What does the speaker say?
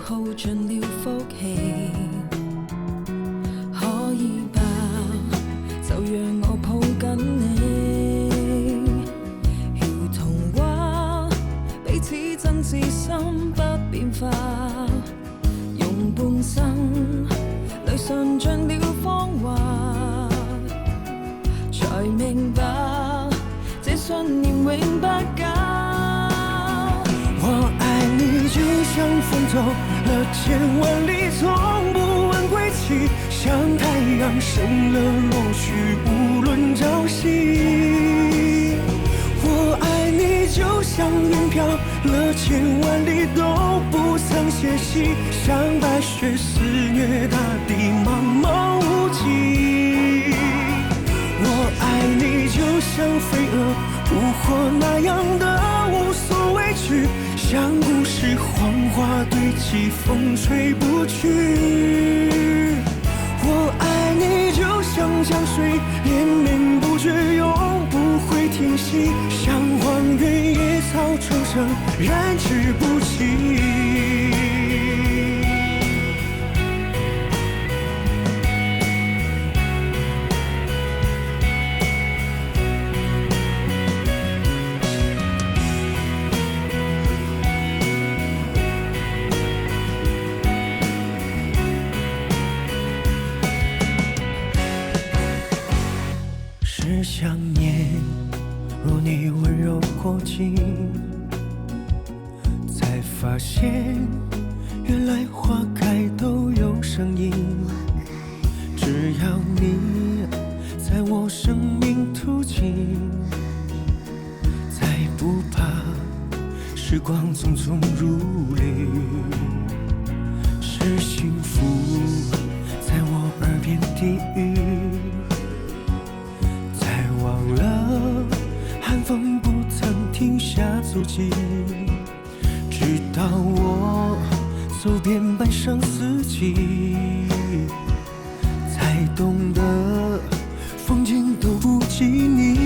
耗盡了福氣，可以吧？就讓我抱緊你，如童話，彼此真摯心不變化，用半生裏嘗盡了芳華，才明白這信念永不假。我愛你就像風走了千萬里，從不問歸期，像太陽升了落去，無論朝夕。我愛你就像雲飄了千萬里，都不曾歇息，像白雪肆虐大地，茫茫無際。我愛你就像飛蛾撲火那樣的無所畏懼，像故事謊話堆積，風吹不去。我愛你就像江水連綿不絕，永不會停息，像荒原野草重生，燃之不盡。是想念，若你溫柔過境，才發現原來花開都有聲音。只要你在我生命途徑，再不怕時光匆匆如旅。是幸福在我耳邊低語，忘了寒風不曾停下足跡，直到我走遍半生四季，才懂得風景都不及你。